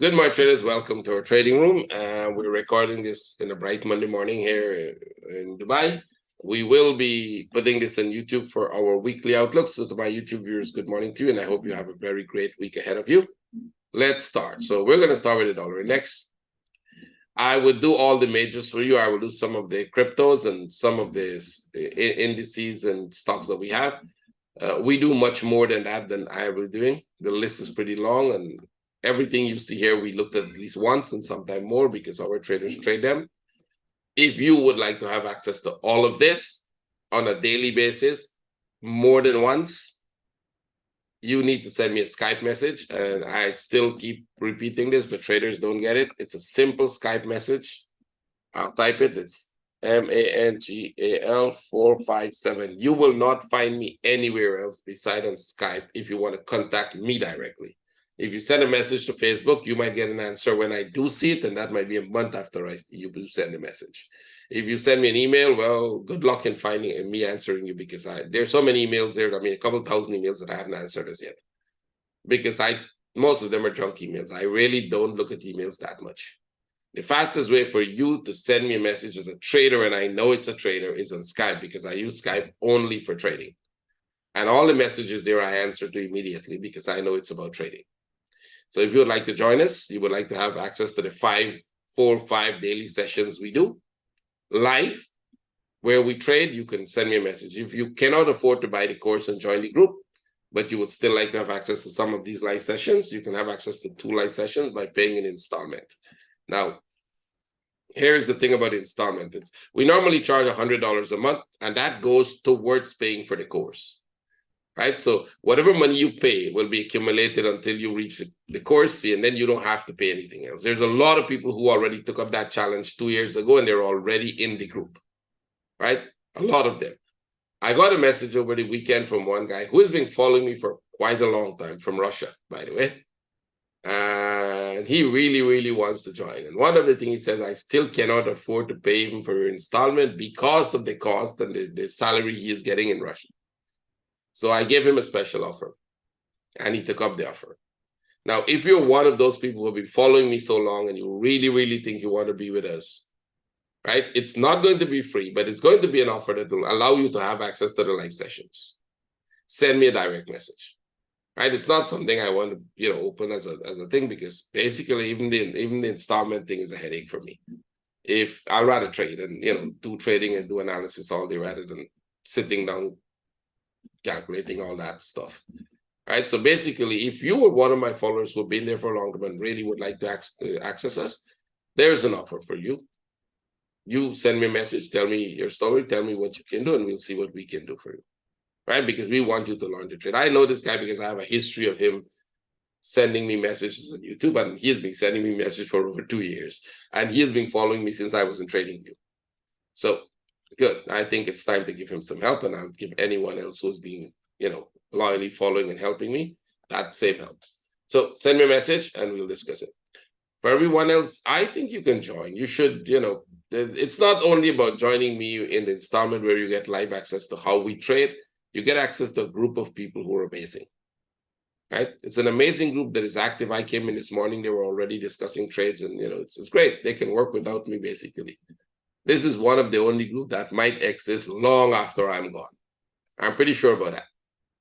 Good morning, traders. Welcome to our trading room. We're recording this in a bright Monday morning here in Dubai. We will be putting this on YouTube for our weekly outlook. So to my YouTube viewers, good morning to you, and I hope you have a very great week ahead of you. Let's start. So we're going to start with the dollar index. I would do all the majors for you. I will do some of the cryptos and some of the indices and stocks that we have. We do much more than that than I will be doing. The list is pretty long, and everything you see here, we looked at least once and sometimes more because our traders trade them. If you would like to have access to all of this on a daily basis, more than once, you need to send me a Skype message. And I still keep repeating this, but traders don't get it. It's a simple Skype message. I'll type it. It's MANGAL457. You will not find me anywhere else beside on Skype if you want to contact me directly. If you send a message to Facebook, you might get an answer when I do see it, and that might be a month after you do send a message. If you send me an email, well, good luck in finding and me answering you, because there's so many emails there. I mean, a couple thousand emails that I haven't answered as yet, because most of them are junk emails. I really don't look at emails that much. The fastest way for you to send me a message as a trader, and I know it's a trader, is on Skype, because I use Skype only for trading. And all the messages there I answer to immediately because I know it's about trading. So if you would like to join us, you would like to have access to the 4 or 5 daily sessions we do live where we trade, you can send me a message. If you cannot afford to buy the course and join the group, but you would still like to have access to some of these live sessions, you can have access to 2 live sessions by paying an installment. Now, here's the thing about installment. We normally charge $100 a month, and that goes towards paying for the course. Right? So whatever money you pay will be accumulated until you reach the course fee, and then you don't have to pay anything else. There's a lot of people who already took up that challenge 2 years ago, and they're already in the group, right? A lot of them. I got a message over the weekend from one guy who has been following me for quite a long time, from Russia, by the way. And he really, really wants to join. And one of the things he says, I still cannot afford to pay him for your installment because of the cost and the salary he is getting in Russia. So I gave him a special offer, and he took up the offer. Now, if you're one of those people who have been following me so long and you really, really think you want to be with us, right? It's not going to be free, but it's going to be an offer that will allow you to have access to the live sessions. Send me a direct message, right? It's not something I want to, open as a thing, because basically even the installment thing is a headache for me. If I'd rather trade and, do trading and do analysis all day rather than sitting down calculating all that stuff, right? So basically, if you were one of my followers who've been there for a long time and really would like to access us, there's an offer for you. You send me a message, tell me your story, tell me what you can do, and we'll see what we can do for you, right? Because we want you to learn to trade. I know this guy because I have a history of him sending me messages on YouTube, and he has been sending me messages for over 2 years, and he has been following me since I was in TradingView. So good. I think it's time to give him some help, and I'll give anyone else who's been, loyally following and helping me that same help. So send me a message and we'll discuss it. For everyone else, I think you can join. You should, it's not only about joining me in the installment where you get live access to how we trade. You get access to a group of people who are amazing, right? It's an amazing group that is active. I came in this morning, they were already discussing trades, and, it's great. They can work without me, basically. This is one of the only group that might exist long after I'm gone. I'm pretty sure about that.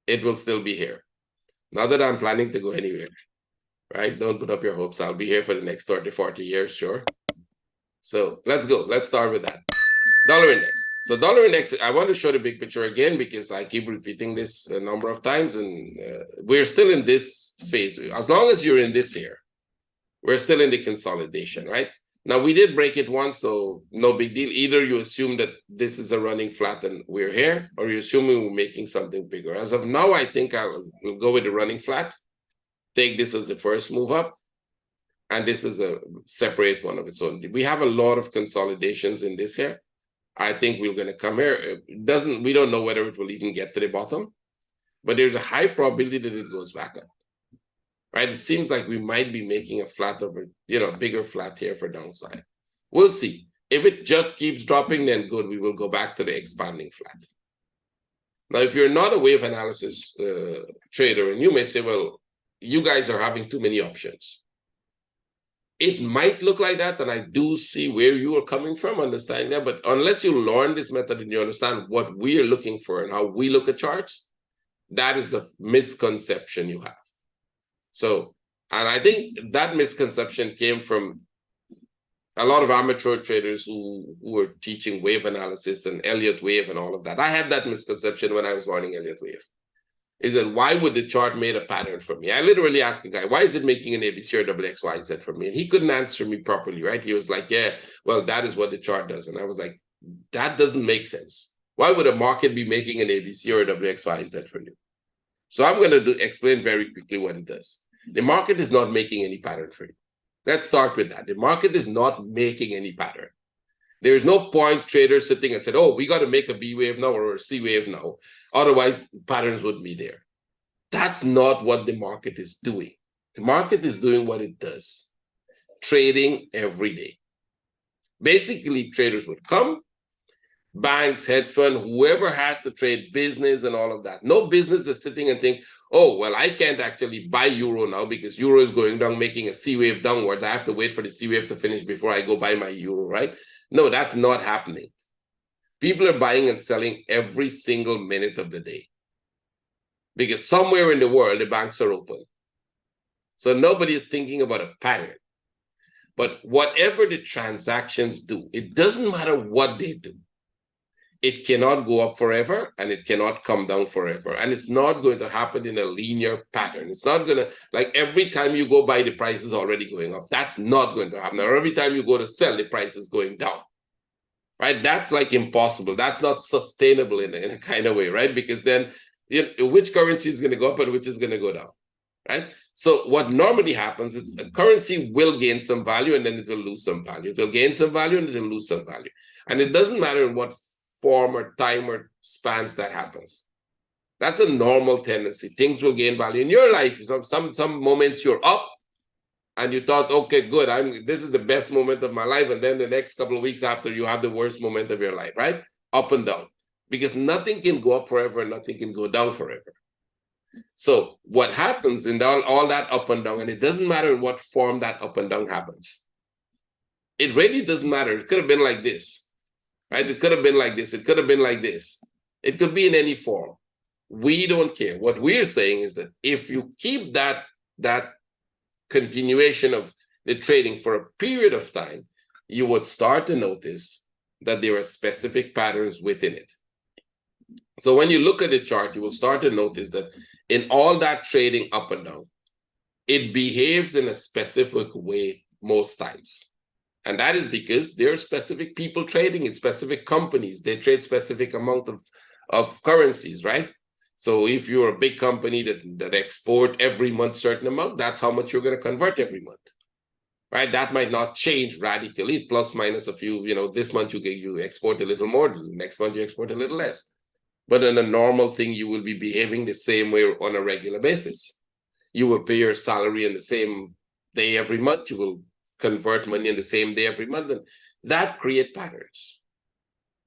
It will still be here. Not that I'm planning to go anywhere, right? Don't put up your hopes. I'll be here for the next 30, 40 years, sure. So let's go. Let's start with that. Dollar index. So dollar index, I want to show the big picture again because I keep repeating this a number of times, and we're still in this phase. As long as you're in this here, we're still in the consolidation, right? Now, we did break it once, so no big deal. Either you assume that this is a running flat and we're here, or you're assuming we're making something bigger. As of now, I think we'll go with the running flat, take this as the first move up, and this is a separate one of its own. We have a lot of consolidations in this here. I think we're going to come here. We don't know whether it will even get to the bottom, but there's a high probability that it goes back up. Right? It seems like we might be making a flat over, bigger flat here for downside. We'll see. If it just keeps dropping, then good. We will go back to the expanding flat. Now, if you're not a wave analysis trader, and you may say, well, you guys are having too many options. it might look like that, and I do see where you are coming from, understanding that, but unless you learn this method and you understand what we are looking for and how we look at charts, that is a misconception you have. So, and I think that misconception came from a lot of amateur traders who were teaching wave analysis and Elliott wave and all of that. I had that misconception when I was learning Elliott wave. Is that why would the chart made a pattern for me? I literally asked a guy, why is it making an ABC or XYZ for me? And he couldn't answer me properly, right? He was like, yeah, well, that is what the chart does. And I was like, that doesn't make sense. Why would a market be making an ABC or XYZ for you? So I'm going to explain very quickly what it does. The market is not making any pattern for you. Let's start with that. The market is not making any pattern. There's no point traders sitting and said, oh, we got to make a B wave now or a C wave now. Otherwise, patterns wouldn't be there. That's not what the market is doing. The market is doing what it does. Trading every day. Basically, traders would come, banks, hedge fund, whoever has to trade business and all of that. No business is sitting and think, oh, well, I can't actually buy euro now because euro is going down, making a C wave downwards. I have to wait for the C wave to finish before I go buy my euro, right? No, that's not happening. People are buying and selling every single minute of the day because somewhere in the world, the banks are open. So nobody is thinking about a pattern. But whatever the transactions do, it doesn't matter what they do. It cannot go up forever and it cannot come down forever. And it's not going to happen in a linear pattern. It's not going to, like every time you go buy, the price is already going up. That's not going to happen. Or every time you go to sell, the price is going down. Right? That's like impossible. That's not sustainable in a kind of way, right? Because then which currency is going to go up and which is going to go down, right? So what normally happens is a currency will gain some value and then it will lose some value. It will gain some value and it will lose some value. And it doesn't matter in what form or time or spans that happens. That's a normal tendency. Things will gain value in your life. Some moments you're up and you thought, okay, good, this is the best moment of my life. And then the next couple of weeks after, you have the worst moment of your life, right? Up and down. Because nothing can go up forever and nothing can go down forever. So what happens in all that up and down, and it doesn't matter in what form that up and down happens. It really doesn't matter. It could have been like this, right? It could have been like this. It could have been like this. It could be in any form. We don't care. What we're saying is that if you keep that continuation of the trading for a period of time, you would start to notice that there are specific patterns within it. So when you look at the chart, you will start to notice that in all that trading up and down, it behaves in a specific way most times. And that is because there are specific people trading in specific companies. They trade specific amount of currencies, right? So if you're a big company that export every month certain amount, that's how much you're going to convert every month, right? That might not change radically, plus minus a few, this month you export a little more, next month you export a little less. But in a normal thing, you will be behaving the same way on a regular basis. You will pay your salary in the same day every month. You will convert money in the same day every month. And that creates patterns.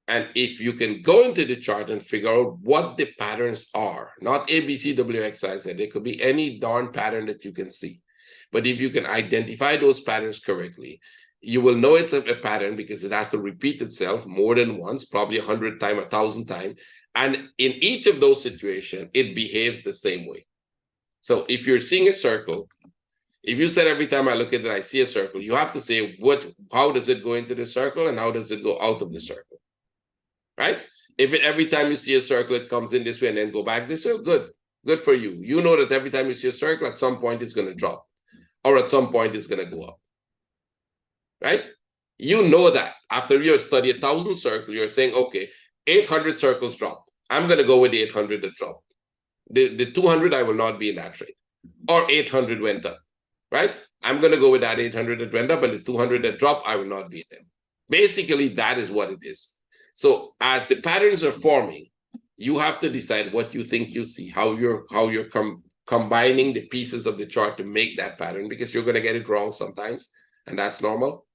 And if you can go into the chart and figure out what the patterns are, not A, B, C, W, X, Y, Z, it could be any darn pattern that you can see. But if you can identify those patterns correctly, you will know it's a pattern because it has to repeat itself more than once, probably 100 times, 1,000 times. And in each of those situations, it behaves the same way. So if you're seeing a circle, if you said every time I look at it, I see a circle, you have to say, how does it go into the circle and how does it go out of the circle, right? If every time you see a circle, it comes in this way and then go back this way, good for you. You know that every time you see a circle, at some point it's going to drop or at some point it's going to go up, right? You know that after you study 1,000 circles, you're saying, okay, 800 circles drop. I'm going to go with the 800 that dropped. The 200, I will not be in that trade. Or 800 went up, right? I'm going to go with that 800 that went up, and the 200 that dropped, I will not be in them. Basically, that is what it is. So as the patterns are forming, you have to decide what you think you see, how you're combining the pieces of the chart to make that pattern, because you're going to get it wrong sometimes, and that's normal.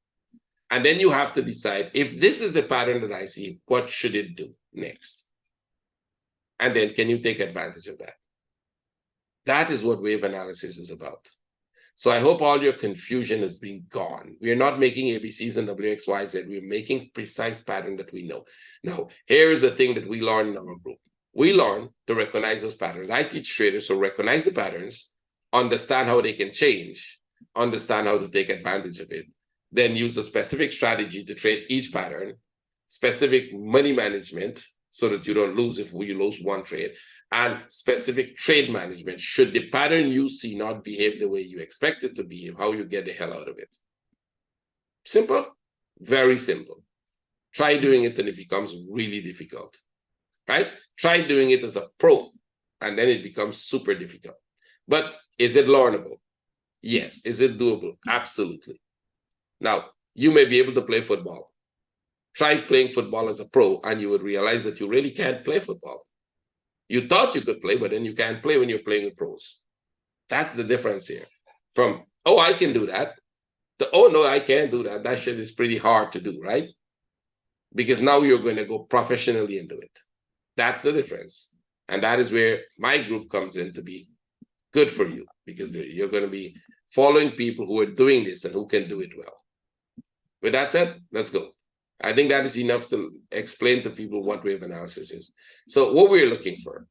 And then you have to decide, if this is the pattern that I see, what should it do next? And then can you take advantage of that? That is what wave analysis is about. So I hope all your confusion has been gone. We are not making ABCs and WXYZ. We're making precise pattern that we know. Now, here is the thing that we learn in our group. We learn to recognize those patterns. I teach traders to recognize the patterns, understand how they can change, understand how to take advantage of it, then use a specific strategy to trade each pattern, specific money management so that you don't lose if you lose one trade, and specific trade management. Should the pattern you see not behave the way you expect it to behave, how you get the hell out of it. Simple, very simple. Try doing it and it becomes really difficult, right? Try doing it as a pro and then it becomes super difficult. But is it learnable? Yes. Is it doable? Absolutely. Now, you may be able to play football. Try playing football as a pro and you would realize that you really can't play football. You thought you could play, but then you can't play when you're playing with pros. That's the difference here. From, oh, I can do that, to, oh, no, I can't do that. That shit is pretty hard to do, right? Because now you're going to go professionally into it. That's the difference. And that is where my group comes in to be good for you, because you're going to be following people who are doing this and who can do it well. With that said, let's go. I think that is enough to explain to people what wave analysis is. So what we're looking for,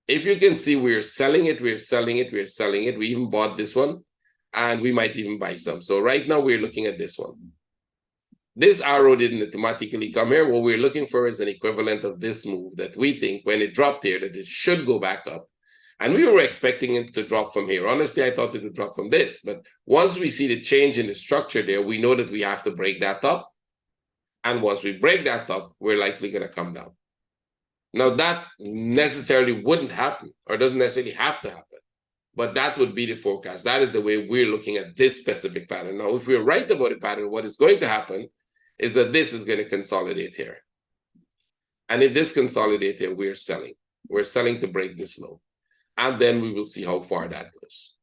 if you can see, we're selling it, we're selling it, we're selling it. We even bought this one and we might even buy some. So right now we're looking at this one. This arrow didn't automatically come here. What we're looking for is an equivalent of this move that we think when it dropped here that it should go back up. And we were expecting it to drop from here. Honestly, I thought it would drop from this. But once we see the change in the structure there, we know that we have to break that up. And once we break that up, we're likely going to come down. Now, that necessarily wouldn't happen or doesn't necessarily have to happen. But that would be the forecast. That is the way we're looking at this specific pattern. Now, if we're right about the pattern, what is going to happen is that this is going to consolidate here. And if this consolidates here, we're selling. We're selling to break this low. And then we will see how far that goes.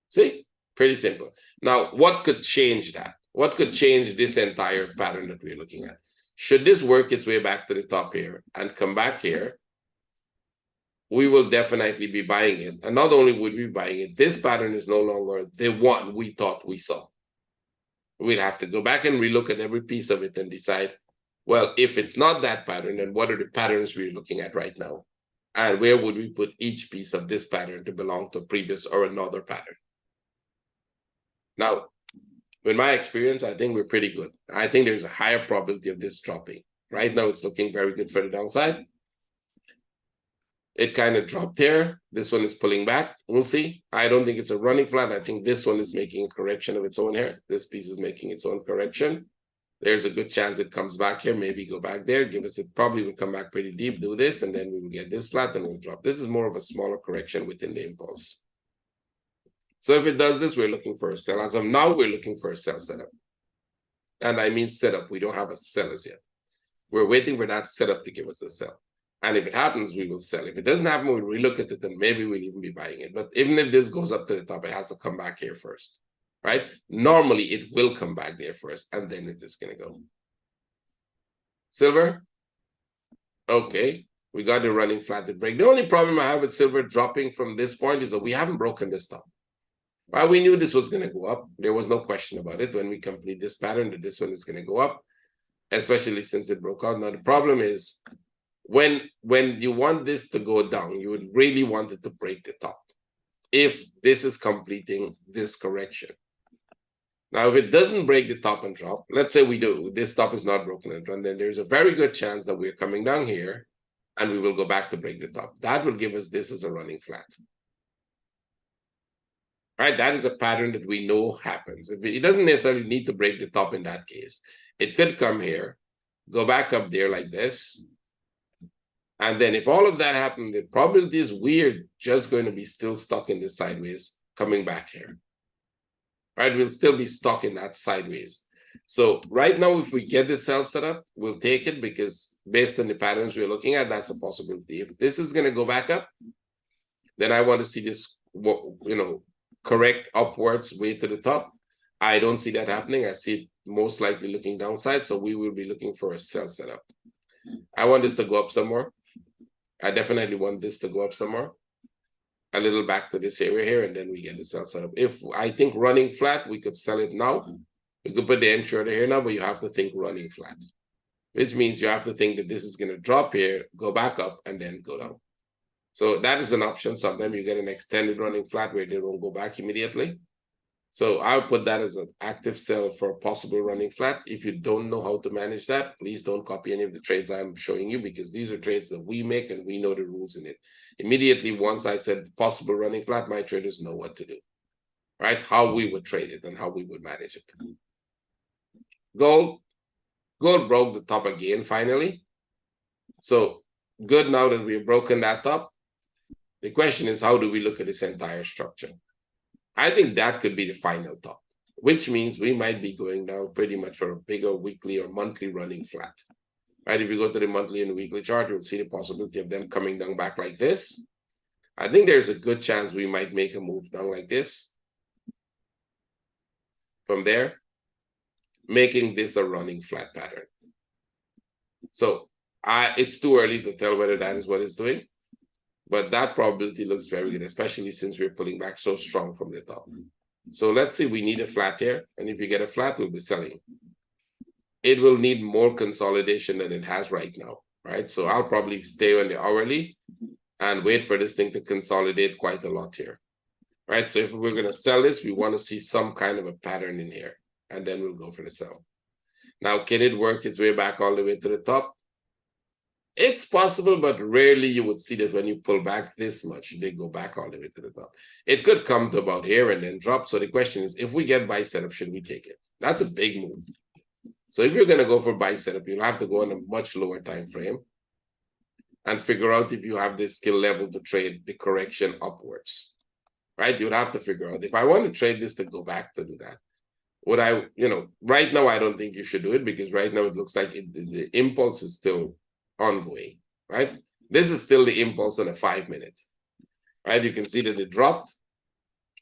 See? Pretty simple. Now, what could change that? What could change this entire pattern that we're looking at? Should this work its way back to the top here and come back here, we will definitely be buying it. And not only would we be buying it, this pattern is no longer the one we thought we saw. We'd have to go back and relook at every piece of it and decide, well, if it's not that pattern, then what are the patterns we're looking at right now? And where would we put each piece of this pattern to belong to a previous or another pattern? Now, with my experience, I think we're pretty good. I think there's a higher probability of this dropping. Right now, it's looking very good for the downside. It kind of dropped here. This one is pulling back. We'll see. I don't think it's a running flat. I think this one is making a correction of its own here. This piece is making its own correction. There's a good chance it comes back here, maybe go back there, give us, it probably will come back pretty deep, do this, and then we will get this flat and we'll drop. This is more of a smaller correction within the impulse. So if it does this, we're looking for a sell. As of now, we're looking for a sell setup. And I mean setup. We don't have a sell as yet. We're waiting for that setup to give us a sell. And if it happens, we will sell. If it doesn't happen, we'll relook at it and maybe we'll even be buying it. But even if this goes up to the top, it has to come back here first, right? Normally, it will come back there first, and then it is going to go. Silver? Okay. We got the running flat to break. The only problem I have with silver dropping from this point is that we haven't broken this top. Well, we knew this was going to go up. There was no question about it when we complete this pattern that this one is going to go up, especially since it broke out. Now, the problem is when you want this to go down, you would really want it to break the top if this is completing this correction. Now, if it doesn't break the top and drop, let's say we do, this top is not broken and then there's a very good chance that we're coming down here and we will go back to break the top. That will give us this as a running flat. Right, that is a pattern that we know happens. It doesn't necessarily need to break the top in that case. It could come here, go back up there like this. And then if all of that happened, the probability is we're just going to be still stuck in this sideways, coming back here. Right, we'll still be stuck in that sideways. So right now, if we get the sell set up, we'll take it because based on the patterns we're looking at, that's a possibility. If this is going to go back up, then I want to see this, correct upwards way to the top. I don't see that happening. I see it most likely looking downside. So we will be looking for a sell setup. I want this to go up somewhere. I definitely want this to go up somewhere. a little back to this area here, and then we get the sell set up. If I think running flat, we could sell it now. We could put the entry order here now, but you have to think running flat, which means you have to think that this is going to drop here, go back up, and then go down. So that is an option. Sometimes you get an extended running flat where they don't go back immediately. So I'll put that as an active sell for a possible running flat. If you don't know how to manage that, please don't copy any of the trades I'm showing you, because these are trades that we make and we know the rules in it. Immediately, once I said possible running flat, my traders know what to do, right? How we would trade it and how we would manage it. Gold broke the top again, finally. So good now that we've broken that top. The question is, how do we look at this entire structure? I think that could be the final top, which means we might be going down pretty much for a bigger weekly or monthly running flat, right? If you go to the monthly and the weekly chart, you'll see the possibility of them coming down back like this. I think there's a good chance we might make a move down like this. From there, making this a running flat pattern. So it's too early to tell whether that is what it's doing. But that probability looks very good, especially since we're pulling back so strong from the top. So let's say we need a flat here. And if you get a flat, we'll be selling. It will need more consolidation than it has right now, right? So I'll probably stay on the hourly and wait for this thing to consolidate quite a lot here, right? So if we're going to sell this, we want to see some kind of a pattern in here. And then we'll go for the sell. Now, can it work its way back all the way to the top? It's possible, but rarely you would see that when you pull back this much, they go back all the way to the top. It could come to about here and then drop. So the question is, if we get buy setup, should we take it? That's a big move. So if you're going to go for buy setup, you'll have to go on a much lower time frame and figure out if you have this skill level to trade the correction upwards, right? You'd have to figure out, if I want to trade this to go back to do that, would I, right now, I don't think you should do it, because right now it looks like the impulse is still ongoing, right? This is still the impulse on a 5 minute, right? You can see that it dropped.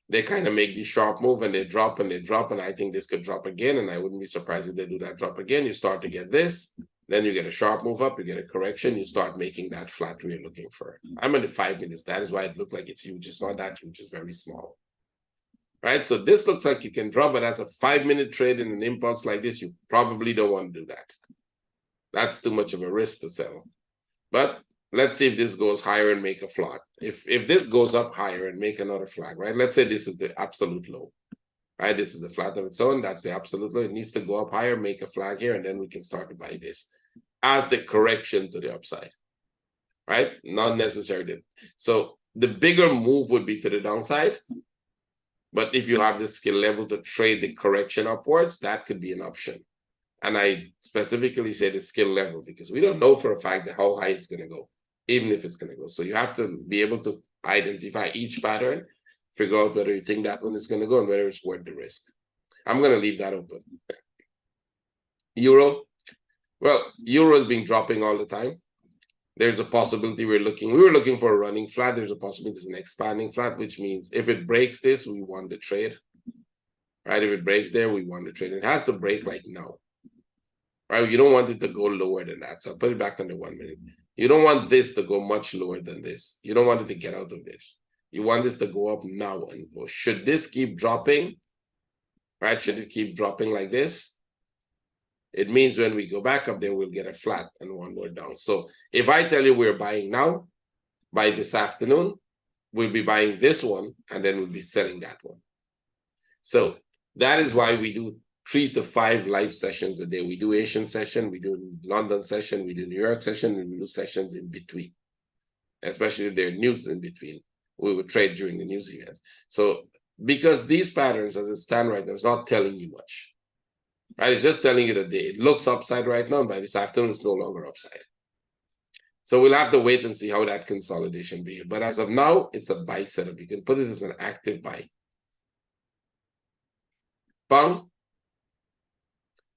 They kind of make the sharp move and they drop and they drop. And I think this could drop again. And I wouldn't be surprised if they do that drop again. You start to get this, then you get a sharp move up, you get a correction, you start making that flat we're looking for. I'm on the 5 minutes. That is why it looked like it's huge. It's not that huge, it's very small, right? So this looks like you can drop, but as a 5 minute trade in an impulse like this, you probably don't want to do that. That's too much of a risk to sell. But let's see if this goes higher and make a flag. If this goes up higher and make another flag, right? Let's say this is the absolute low, right? This is the flat of its own. That's the absolute low. It needs to go up higher, make a flag here, and then we can start to buy this as the correction to the upside, right? Not necessarily. So the bigger move would be to the downside. But if you have the skill level to trade the correction upwards, that could be an option. And I specifically say the skill level, because we don't know for a fact how high it's going to go, even if it's going to go. So you have to be able to identify each pattern, figure out whether you think that one is going to go and whether it's worth the risk. I'm going to leave that open. Euro. Well, Euro has been dropping all the time. There's a possibility we were looking for a running flat. There's a possibility it's an expanding flat, which means if it breaks this, we want the trade, right? If it breaks there, we want the trade. It has to break like now. Right? You don't want it to go lower than that. So I'll put it back on the 1 minute. You don't want this to go much lower than this. You don't want it to get out of this. You want this to go up now and go. Should this keep dropping, right? Should it keep dropping like this? It means when we go back up there, we'll get a flat and one more down. So if I tell you we're buying now, by this afternoon, we'll be buying this one and then we'll be selling that one. So that is why we do 3 to 5 live sessions a day. We do Asian session, we do London session, we do New York session, and we do sessions in between, especially if there are news in between. We would trade during the news event. So because these patterns, as it stands right now, is not telling you much, right? It's just telling you that it looks upside right now, and by this afternoon, it's no longer upside. So we'll have to wait and see how that consolidation be. But as of now, it's a buy setup. You can put it as an active buy. Pound.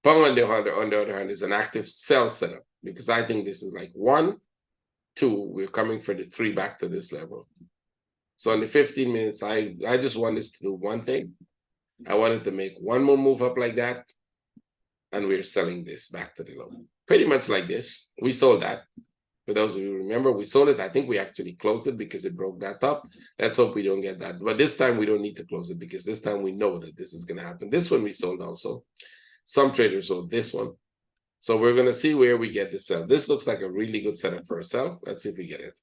Pound on the other hand is an active sell setup, because I think this is like 1, 2, we're coming for the 3 back to this level. So in the 15 minutes, I just want this to do one thing. I wanted to make one more move up like that, and we're selling this back to the low. Pretty much like this. We sold that. For those of you who remember, we sold it. I think we actually closed it because it broke that up. Let's hope we don't get that. But this time we don't need to close it because this time we know that this is going to happen. This one we sold also. Some traders sold this one. So we're going to see where we get the sell. This looks like a really good setup for a sell. Let's see if we get it.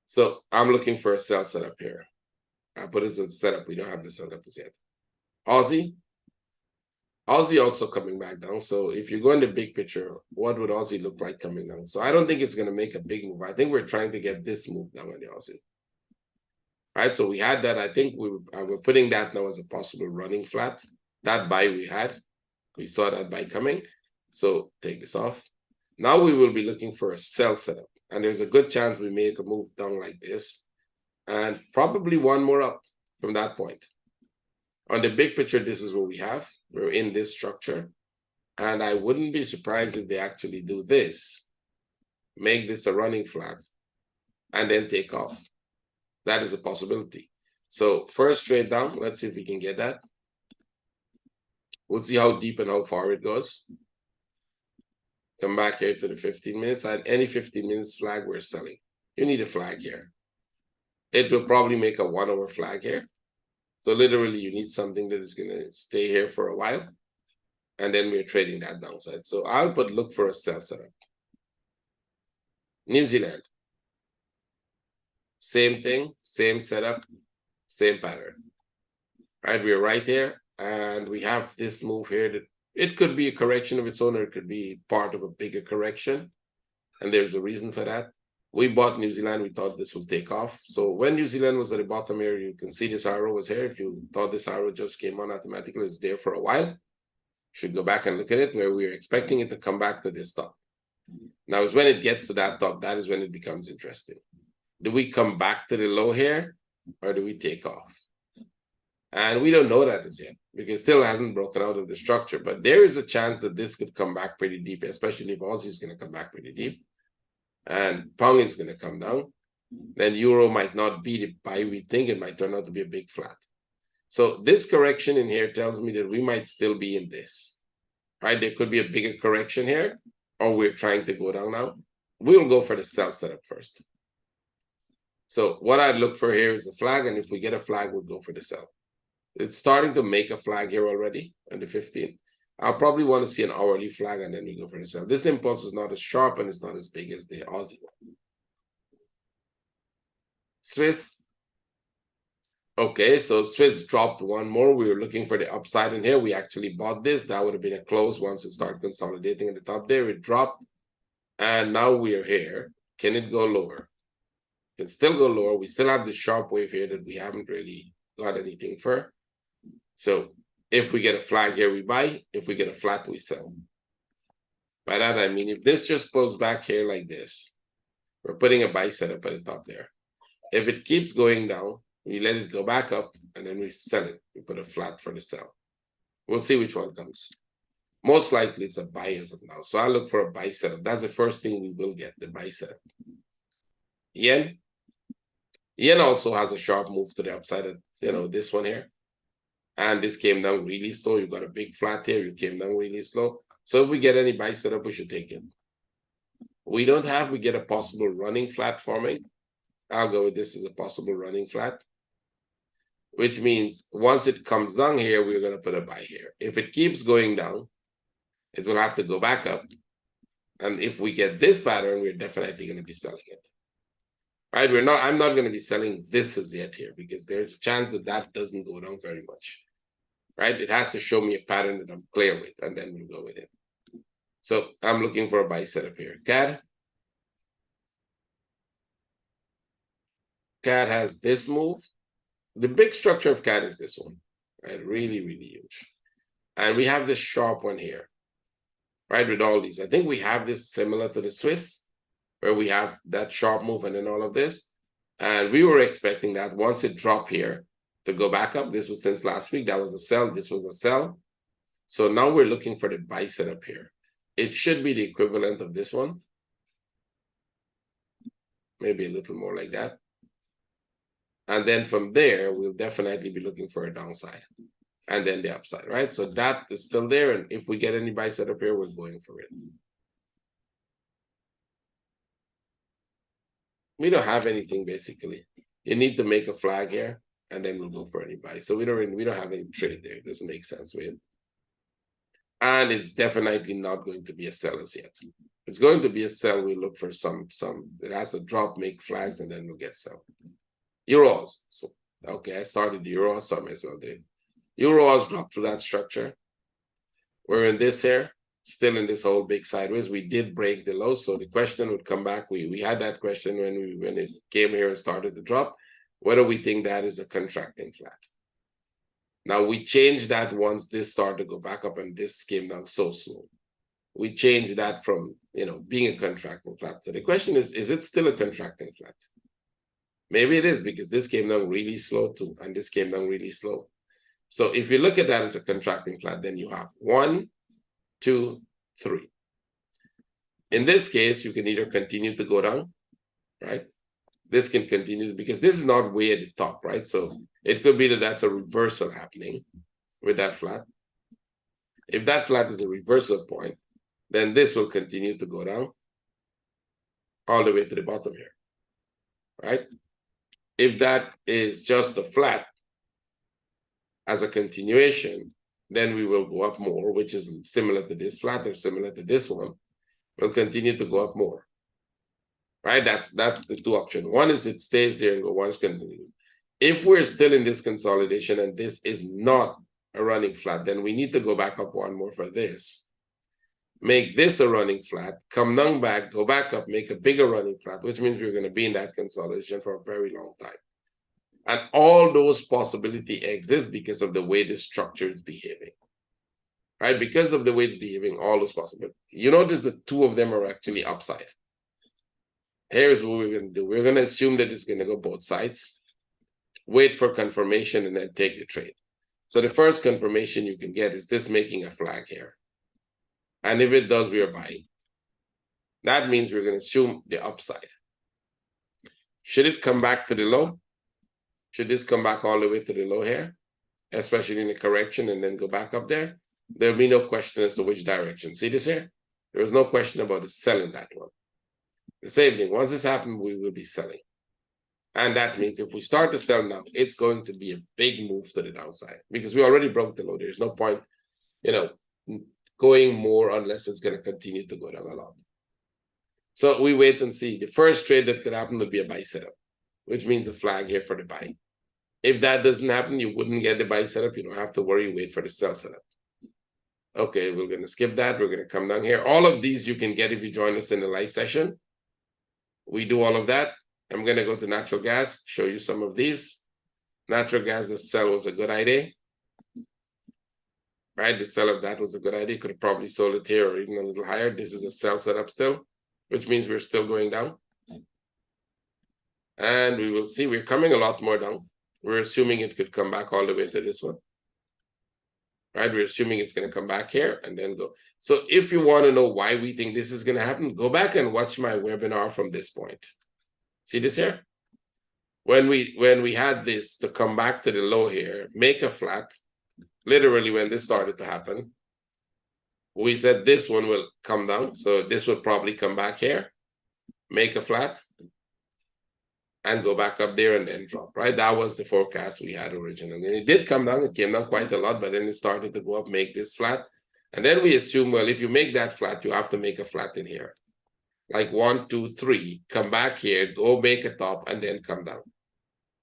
So I'm looking for a sell setup here. I put it as a setup. We don't have the setup yet. Aussie also coming back down. So if you go in the big picture, what would Aussie look like coming down? So I don't think it's going to make a big move. I think we're trying to get this move down on the Aussie. Right, so we had that. I think we're putting that now as a possible running flat. That buy we saw that buy coming. So take this off. Now we will be looking for a sell setup. And there's a good chance we make a move down like this. And probably one more up from that point. On the big picture, this is what we have. We're in this structure. And I wouldn't be surprised if they actually do this. Make this a running flat. And then take off. That is a possibility. So first trade down. Let's see if we can get that. We'll see how deep and how far it goes. Come back here to the 15 minutes. At any 15 minutes flag, we're selling. You need a flag here. It will probably make a 1 hour flag here. So literally you need something that is going to stay here for a while. And then we're trading that downside. So I'll look for a sell setup. New Zealand. Same thing, same setup, same pattern. Right, we're right here. And we have this move here that it could be a correction of its own, or it could be part of a bigger correction. And there's a reason for that. We bought New Zealand. We thought this would take off. So when New Zealand was at the bottom here, you can see this arrow was here. If you thought this arrow just came on automatically, it's there for a while. You should go back and look at it where we were expecting it to come back to this top. Now, is when it gets to that top, that is when it becomes interesting. Do we come back to the low here, or do we take off? And we don't know that as yet because it still hasn't broken out of the structure. But there is a chance that this could come back pretty deep, especially if Aussie is going to come back pretty deep. And pound is going to come down. Then euro might not be the buy we think. It might turn out to be a big flat. So this correction in here tells me that we might still be in this. Right? There could be a bigger correction here, or we're trying to go down now. We'll go for the sell setup first. So what I'd look for here is a flag, and if we get a flag, we'll go for the sell. It's starting to make a flag here already on the 15th. I'll probably want to see an hourly flag, and then we go for the sell. This impulse is not as sharp and it's not as big as the Aussie one. Swiss. Okay, so Swiss dropped one more. We were looking for the upside in here. We actually bought this. That would have been a close once it started consolidating at the top there. It dropped, and now we're here. Can it go lower? It can still go lower. We still have this sharp wave here that we haven't really got anything for. So if we get a flag here, we buy. If we get a flat, we sell. By that, I mean, if this just pulls back here like this, we're putting a buy setup at the top there. If it keeps going down, we let it go back up, and then we sell it. We put a flat for the sell. We'll see which one comes. Most likely, it's a buy as of now. So I look for a buy setup. That's the first thing we will get, the buy setup. Yen. Yen also has a sharp move to the upside of, this one here. And this came down really slow. You got a big flat here. You came down really slow. So if we get any buy setup, we should take it. We don't have, we get a possible running flat forming. I'll go with this as a possible running flat, which means once it comes down here, we're going to put a buy here. If it keeps going down, it will have to go back up. And if we get this pattern, we're definitely going to be selling it. Right? I'm not going to be selling this as yet here because there's a chance that that doesn't go down very much. Right? It has to show me a pattern that I'm clear with, and then we'll go with it. So I'm looking for a buy setup here. CAD. CAD has this move. The big structure of CAD is this one, right? Really, really huge. And we have this sharp one here, right? With all these. I think we have this similar to the Swiss, where we have that sharp move and then all of this. And we were expecting that once it dropped here to go back up. This was since last week. That was a sell. This was a sell. So now we're looking for the buy setup here. It should be the equivalent of this one. Maybe a little more like that. And then from there, we'll definitely be looking for a downside. And then the upside, right? So that is still there. And if we get any buy setup here, we're going for it. We don't have anything basically. You need to make a flag here, and then we'll go for any buy. So we don't have any trade there. It doesn't make sense with it. And it's definitely not going to be a sell as yet. It's going to be a sell. We look for some. It has a drop, make flags, and then we'll get sell. Euros. So okay, I started the euros, so I may as well do it. Euros dropped through that structure. We're in this here, still in this whole big sideways. We did break the low, so the question would come back. We had that question when it came here and started to drop, whether we think that is a contracting flat. Now we changed that once this started to go back up and this came down so slow. We changed that from being a contracting flat. So the question is it still a contracting flat? Maybe it is, because this came down really slow too, and this came down really slow. So if you look at that as a contracting flat, then you have 1, 2, 3. In this case, you can either continue to go down, right? This can continue because this is not way at the top, right? So it could be that that's a reversal happening with that flat. If that flat is a reversal point, then this will continue to go down all the way to the bottom here, right? If that is just a flat as a continuation, then we will go up more, which is similar to this flat or similar to this one. We'll continue to go up more, right? That's the two options. One is it stays there and go, one is continue. If we're still in this consolidation and this is not a running flat, then we need to go back up one more for this. Make this a running flat, come down back, go back up, make a bigger running flat, which means we're going to be in that consolidation for a very long time. And all those possibilities exist because of the way the structure is behaving, right? Because of the way it's behaving, all those possibilities. You notice that two of them are actually upside. Here's what we're going to do. We're going to assume that it's going to go both sides, wait for confirmation, and then take the trade. So the first confirmation you can get is this making a flag here. And if it does, we are buying. That means we're going to assume the upside. Should it come back to the low? Should this come back all the way to the low here, especially in the correction, and then go back up there? There'll be no question as to which direction. See this here? There was no question about the selling that one. The same thing. Once this happens, we will be selling. And that means if we start to sell now, it's going to be a big move to the downside because we already broke the low. There's no point, going more unless it's going to continue to go down a lot. So we wait and see. The first trade that could happen would be a buy setup, which means a flag here for the buy. If that doesn't happen, you wouldn't get the buy setup. You don't have to worry. Wait for the sell setup. Okay, we're going to skip that. We're going to come down here. All of these you can get if you join us in the live session. We do all of that. I'm going to go to natural gas, show you some of these. Natural gas, the sell was a good idea. Right, the sell of that was a good idea. Could have probably sold it here or even a little higher. This is a sell setup still, which means we're still going down. And we will see we're coming a lot more down. We're assuming it could come back all the way to this one. Right, we're assuming it's going to come back here and then go. So if you want to know why we think this is going to happen, go back and watch my webinar from this point. See this here? When we had this to come back to the low here, make a flat, literally when this started to happen, we said this one will come down. So this will probably come back here, make a flat, and go back up there and then drop, right? That was the forecast we had originally. And it did come down. It came down quite a lot, but then it started to go up, make this flat. And then we assume, well, if you make that flat, you have to make a flat in here. Like 1, 2, 3, come back here, go make a top, and then come down.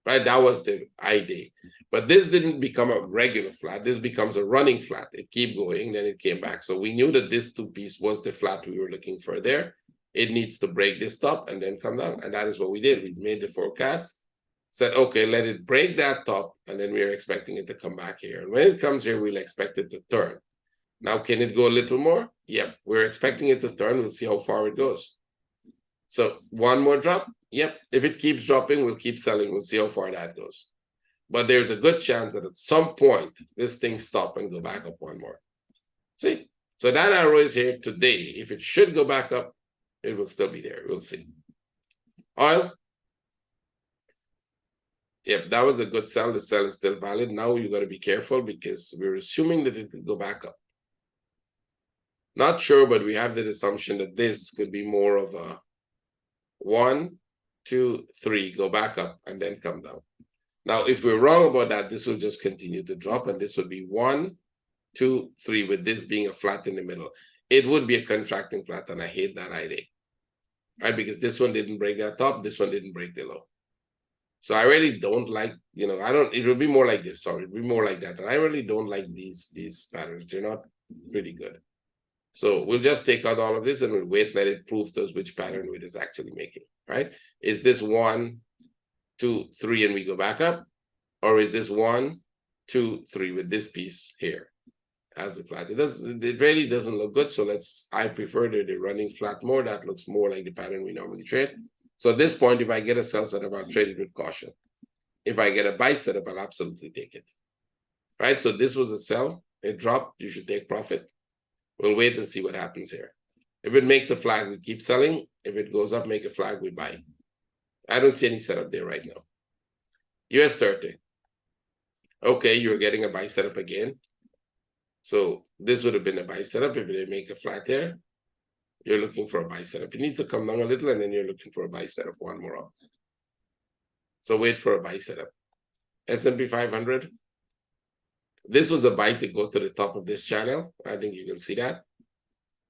Right? That was the idea. But this didn't become a regular flat. This becomes a running flat. It kept going, then it came back. So we knew that this two piece was the flat we were looking for there. It needs to break this top and then come down. And that is what we did. We made the forecast, said, okay, let it break that top, and then we are expecting it to come back here. And when it comes here, we'll expect it to turn. Now, can it go a little more? Yep, we're expecting it to turn. We'll see how far it goes. So one more drop. Yep, if it keeps dropping, we'll keep selling. We'll see how far that goes. But there's a good chance that at some point, this thing stop and go back up one more. See? So that arrow is here today. If it should go back up, it will still be there. We'll see. Oil. Yep, that was a good sell. The sell is still valid. Now you got to be careful because we're assuming that it could go back up. Not sure, but we have the assumption that this could be more of a 1, 2, 3, go back up, and then come down. Now, if we're wrong about that, this will just continue to drop, and this would be 1, 2, 3, with this being a flat in the middle. It would be a contracting flat, and I hate that idea, right? Because this one didn't break that top, this one didn't break the low. So I really don't like, it would be more like this, sorry, it'd be more like that. And I really don't like these patterns. They're not pretty good. So we'll just take out all of this and we'll wait, let it prove to us which pattern it is actually making, right? Is this 1, 2, 3, and we go back up? Or is this 1, 2, 3 with this piece here as the flat? It really doesn't look good. So I prefer the running flat more. That looks more like the pattern we normally trade. So at this point, if I get a sell setup, I'll trade it with caution. If I get a buy setup, I'll absolutely take it, right? So this was a sell. It dropped. You should take profit. We'll wait and see what happens here. If it makes a flag, we keep selling. If it goes up, make a flag, we buy. I don't see any setup there right now. US 30. Okay, you're getting a buy setup again. So this would have been a buy setup. If they make a flat here, you're looking for a buy setup. It needs to come down a little, and then you're looking for a buy setup, one more up. So wait for a buy setup. S&P 500. This was a buy to go to the top of this channel. I think you can see that.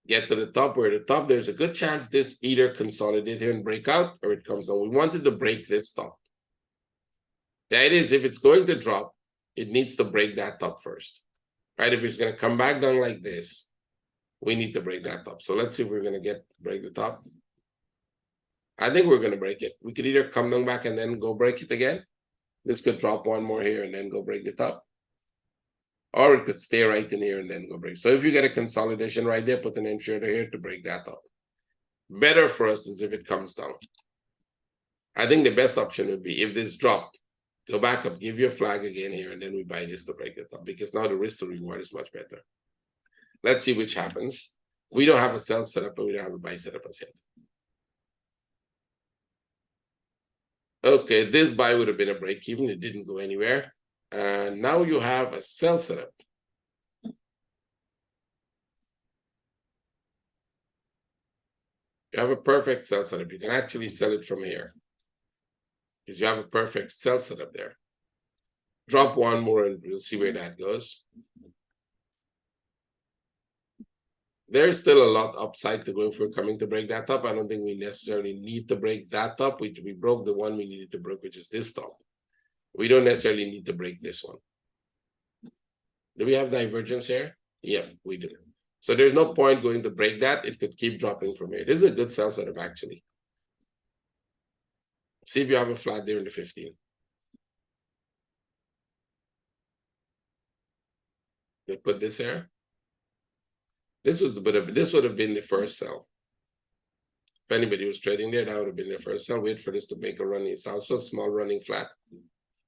Get to the top. We're at the top. There's a good chance this either consolidate here and break out, or it comes down. We wanted to break this top. The idea is if it's going to drop, it needs to break that top first, right? If it's going to come back down like this, we need to break that top. So let's see if we're going to break the top. I think we're going to break it. We could either come down back and then go break it again. This could drop one more here and then go break the top. Or it could stay right in here and then go break. So if you get a consolidation right there, put an entry order here to break that up. Better for us is if it comes down. I think the best option would be if this drop, go back up, give you a flag again here, and then we buy this to break the top, because now the risk to reward is much better. Let's see which happens. We don't have a sell setup, but we don't have a buy setup as yet. Okay, this buy would have been a break even. It didn't go anywhere. And now you have a sell setup. You have a perfect sell setup. You can actually sell it from here, because you have a perfect sell setup there. Drop one more and we'll see where that goes. There's still a lot upside to go if we're coming to break that up. I don't think we necessarily need to break that top, which we broke the one we needed to break, which is this top. We don't necessarily need to break this one. Do we have divergence here? Yeah, we do. So there's no point going to break that. It could keep dropping from here. This is a good sell setup, actually. See if you have a flat there in the 15. They put this here. This would have been the first sell. If anybody was trading there, that would have been the first sell. Wait for this to make a running. It's also a small running flat.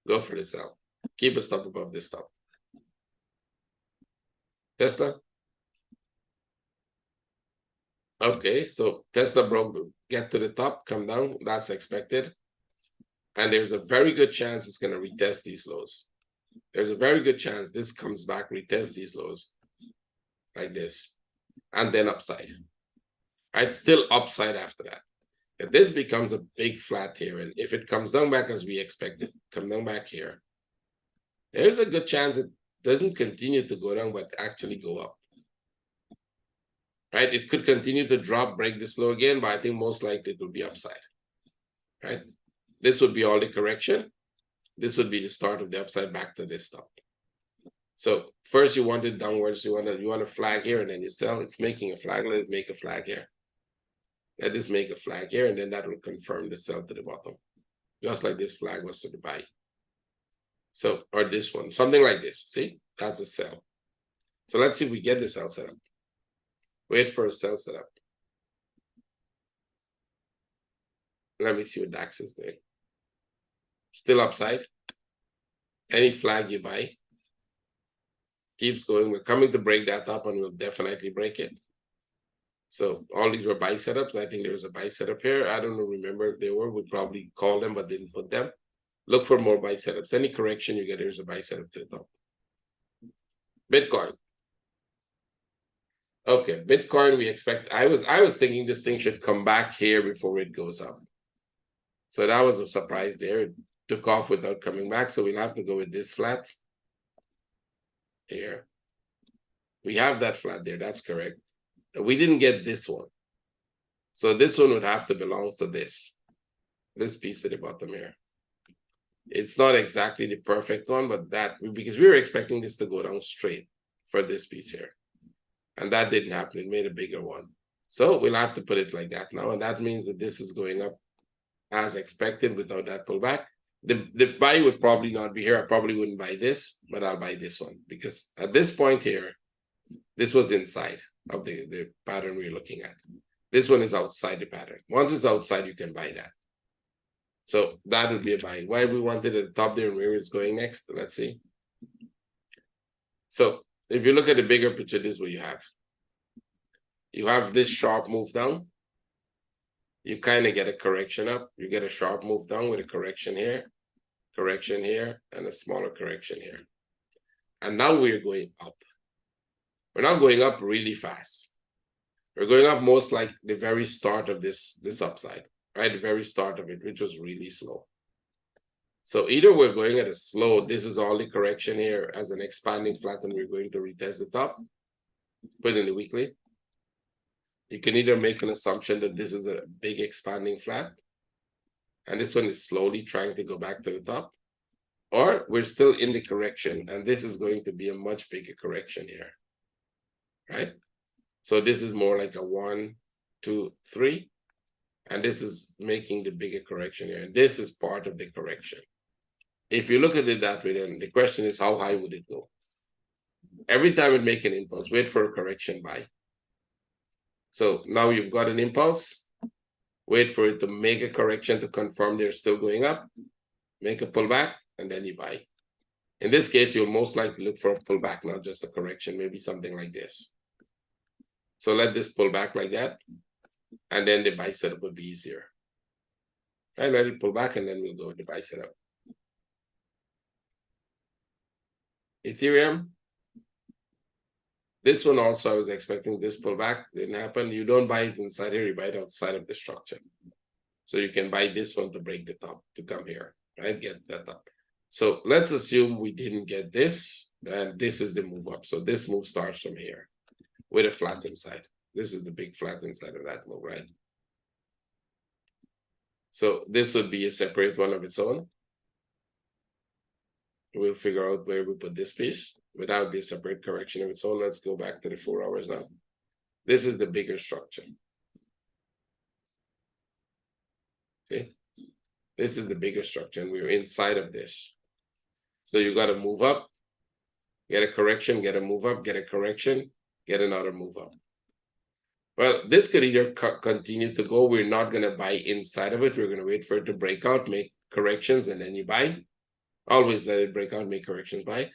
Go for the sell. Keep a stop above this stop. Tesla. Okay, so Tesla broke, get to the top, come down. That's expected. And there's a very good chance it's going to retest these lows. There's a very good chance this comes back, retest these lows like this, and then upside. Right, still upside after that. If this becomes a big flat here, and if it comes down back as we expected, come down back here, there's a good chance it doesn't continue to go down, but actually go up. Right, it could continue to drop, break this low again, but I think most likely it will be upside. Right, this would be all the correction. This would be the start of the upside back to this stop. So first you want it downwards, you want a flag here, and then you sell. It's making a flag. Let it make a flag here. Let this make a flag here, and then that will confirm the sell to the bottom, just like this flag was to the buy. So, or this one, something like this. See, that's a sell. So let's see if we get the sell setup. Wait for a sell setup. Let me see what DAX is doing. Still upside. Any flag you buy. Keeps going. We're coming to break that up, and we'll definitely break it. So all these were buy setups. I think there was a buy setup here. I don't remember if they were. We probably called them, but didn't put them. Look for more buy setups. Any correction you get, there's a buy setup to the top. Bitcoin. Okay, Bitcoin, we expect. I was thinking this thing should come back here before it goes up. So that was a surprise there. It took off without coming back. So we'll have to go with this flat here. We have that flat there. That's correct. We didn't get this one. So this one would have to belong to this piece at the bottom here. It's not exactly the perfect one, but that, because we were expecting this to go down straight for this piece here. And that didn't happen. It made a bigger one. So we'll have to put it like that now. And that means that this is going up as expected without that pullback. The buy would probably not be here. I probably wouldn't buy this, but I'll buy this one. Because at this point here, this was inside of the pattern we're looking at. This one is outside the pattern. Once it's outside, you can buy that. So that would be a buy. Why we wanted at the top there and where it's going next? Let's see. So if you look at the bigger picture, this is what you have. You have this sharp move down. You kind of get a correction up. You get a sharp move down with a correction here, and a smaller correction here. And now we're going up. We're not going up really fast. We're going up most like the very start of this upside, right? The very start of it, which was really slow. So either we're going at a slow, this is all the correction here as an expanding flat, and we're going to retest the top, put in the weekly. You can either make an assumption that this is a big expanding flat, and this one is slowly trying to go back to the top, or we're still in the correction, and this is going to be a much bigger correction here, right? So this is more like a 1, 2, 3, and this is making the bigger correction here. And this is part of the correction. If you look at it that way, then the question is, how high would it go? Every time it make an impulse, wait for a correction buy. So now you've got an impulse, wait for it to make a correction to confirm they're still going up, make a pullback, and then you buy. In this case, you'll most likely look for a pullback, not just a correction, maybe something like this. So let this pull back like that, and then the buy setup would be easier. I let it pull back, and then we'll go with the buy setup. Ethereum. This one also, I was expecting this pullback, didn't happen. You don't buy it inside here, you buy it outside of the structure. So you can buy this one to break the top, to come here, right? Get that up. So let's assume we didn't get this, and this is the move up. So this move starts from here with a flat inside. This is the big flat inside of that move, right? So this would be a separate one of its own. We'll figure out where we put this piece without the separate correction of its own. Let's go back to the 4 hours now. This is the bigger structure. See? This is the bigger structure, and we're inside of this. So you got to move up, get a correction, get a move up, get a correction, get another move up. Well, this could either continue to go. We're not going to buy inside of it. We're going to wait for it to break out, make corrections, and then you buy. Always let it break out, make corrections, buy.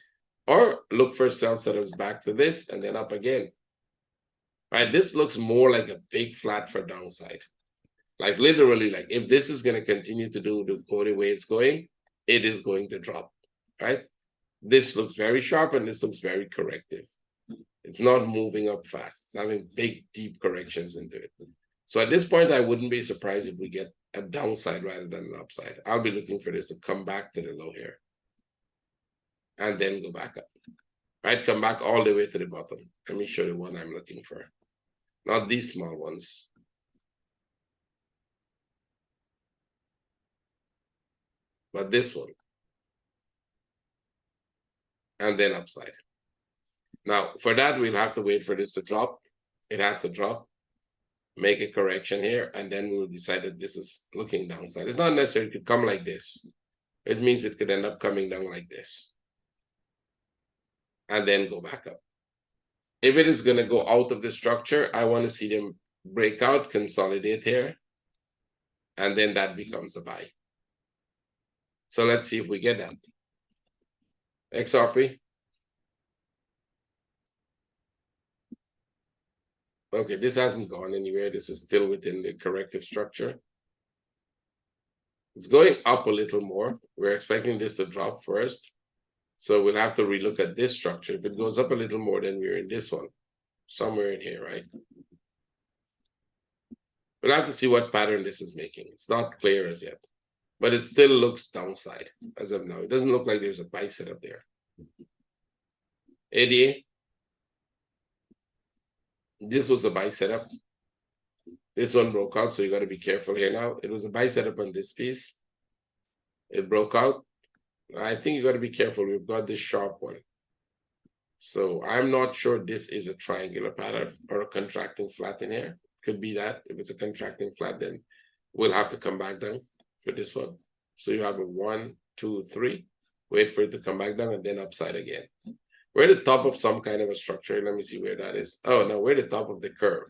Or look for sell setups back to this and then up again. Right? This looks more like a big flat for downside. Like literally, like if this is going to continue to go the way it's going, it is going to drop. Right? This looks very sharp and this looks very corrective. It's not moving up fast. It's having big, deep corrections into it. So at this point, I wouldn't be surprised if we get a downside rather than an upside. I'll be looking for this to come back to the low here and then go back up. Right? Come back all the way to the bottom. Let me show you what I'm looking for. Not these small ones. But this one. And then upside. Now, for that, we'll have to wait for this to drop. It has to drop, make a correction here, and then we'll decide that this is looking downside. It's not necessary to come like this. It means it could end up coming down like this. And then go back up. If it is going to go out of the structure, I want to see them break out, consolidate here, and then that becomes a buy. So let's see if we get that. XRP. Okay, this hasn't gone anywhere. This is still within the corrective structure. It's going up a little more. We're expecting this to drop first. So we'll have to relook at this structure. If it goes up a little more, then we're in this one. Somewhere in here, right? We'll have to see what pattern this is making. It's not clear as yet. but it still looks downside as of now. It doesn't look like there's a buy setup there. As of now. It doesn't look like there's a buy setup there. ADA, this was a buy setup. This one broke out, so you got to be careful here now. It was a buy setup on this piece. It broke out. I think you got to be careful. We've got this sharp one. So I'm not sure this is a triangular pattern or a contracting flat in here. Could be that. If it's a contracting flat, then we'll have to come back down for this one. So you have a 1, 2, 3. Wait for it to come back down and then upside again. We're at the top of some kind of a structure. Let me see where that is. Oh, no, we're at the top of the curve.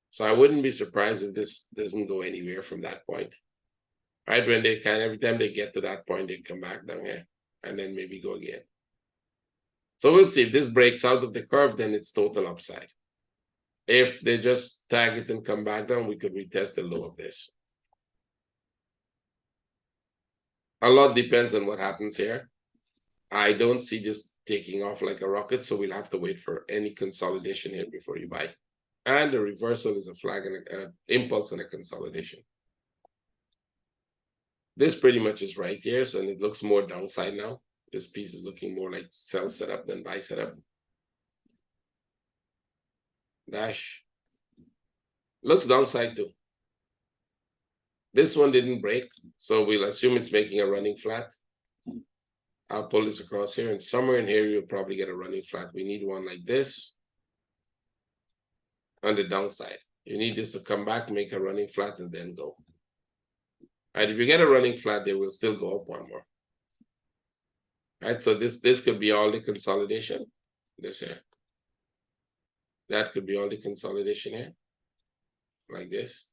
So I wouldn't be surprised if this doesn't go anywhere from that point. Right, when they every time they get to that point, they come back down here and then maybe go again. So we'll see if this breaks out of the curve, then it's total upside. If they just tag it and come back down, we could retest the low of this. A lot depends on what happens here. I don't see this taking off like a rocket, so we'll have to wait for any consolidation here before you buy. And a reversal is a flag and an impulse and a consolidation. This pretty much is right here, so it looks more downside now. This piece is looking more like sell setup than buy setup. Dash. Looks downside too. This one didn't break, so we'll assume it's making a running flat. I'll pull this across here, and somewhere in here, you'll probably get a running flat. We need one like this on the downside. You need this to come back, make a running flat, and then go. Right, if you get a running flat, they will still go up one more. Right, so this could be all the consolidation. This here. That could be all the consolidation here. Like this.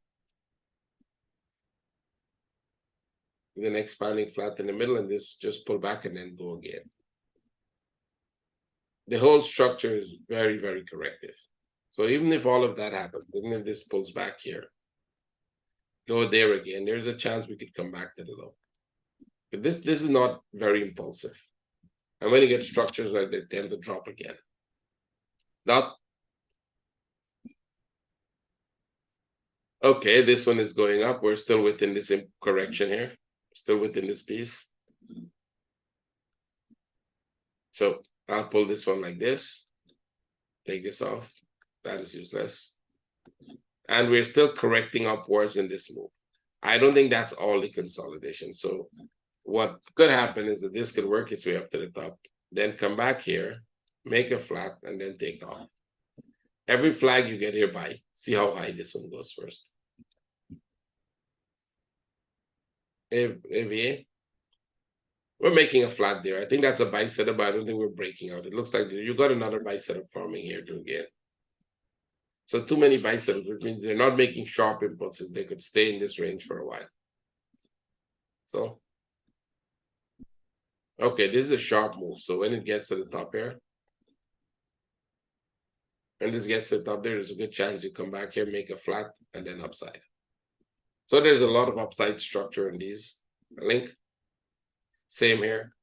Then expanding flat in the middle, and this just pull back and then go again. The whole structure is very, very corrective. So even if all of that happens, even if this pulls back here, go there again, there's a chance we could come back to the low. But this is not very impulsive. And when you get structures like they tend to drop again. Not okay, this one is going up. We're still within this correction here. Still within this piece. So I'll pull this one like this. Take this off. That is useless. And we're still correcting upwards in this move. I don't think that's all the consolidation. So what could happen is that this could work its way up to the top, then come back here, make a flat, and then take off. Every flag you get here, buy. See how high this one goes first. AVA. We're making a flat there. I think that's a buy setup, but I don't think we're breaking out. It looks like you got another buy setup forming here to again. So too many buy setups, which means they're not making sharp impulses. They could stay in this range for a while. So, okay, this is a sharp move. So when it gets to the top here, and this gets to the top there, there's a good chance you come back here, make a flat, and then upside. So there's a lot of upside structure in these. Link. Same here.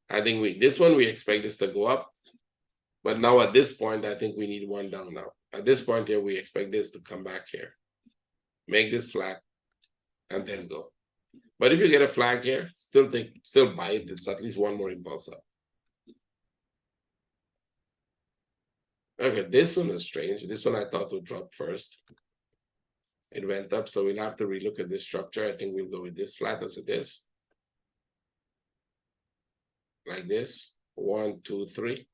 I think this one we expect this to go up. But now at this point, I think we need one down now. At this point here, we expect this to come back here. Make this flat and then go. But if you get a flag here, still buy it. It's at least one more impulse up. Okay, this one is strange. This one I thought would drop first. It went up, so we'll have to relook at this structure. I think we'll go with this flat as it is. Like this. 1, 2, 3.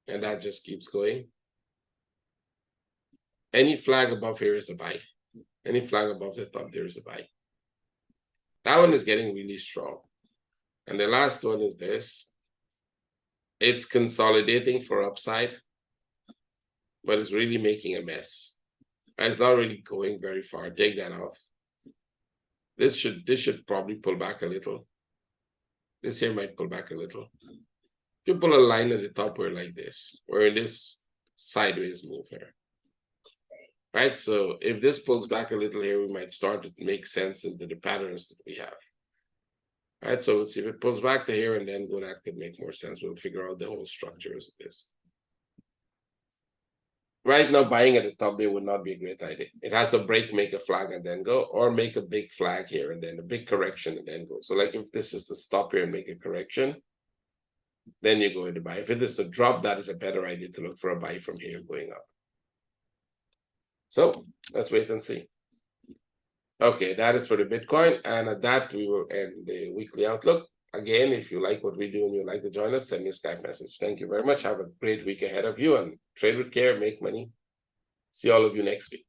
And that just keeps going. Any flag above here is a buy. Any flag above the top there is a buy. That one is getting really strong. And the last one is this. It's consolidating for upside, but it's really making a mess. And it's not really going very far. Take that off. This should probably pull back a little. This here might pull back a little. You pull a line at the top where like this. We're in this sideways move here. Right? So if this pulls back a little here, we might start to make sense into the patterns that we have. Right? So let's see if it pulls back to here and then go, that could make more sense. We'll figure out the whole structure as it is. right now, buying at the top there would not be a great idea. It has to break, make a flag, and then go, or make a big flag here and then a big correction and then go. So like if this is to stop here and make a correction, then you go into buy. If it is a drop, that is a better idea to look for a buy from here going up. So let's wait and see. Okay, that is for the Bitcoin. And at that, we will end the weekly outlook. Again, if you like what we do and you'd like to join us, send me a Skype message. Thank you very much. Have a great week ahead of you and trade with care, make money. See all of you next week.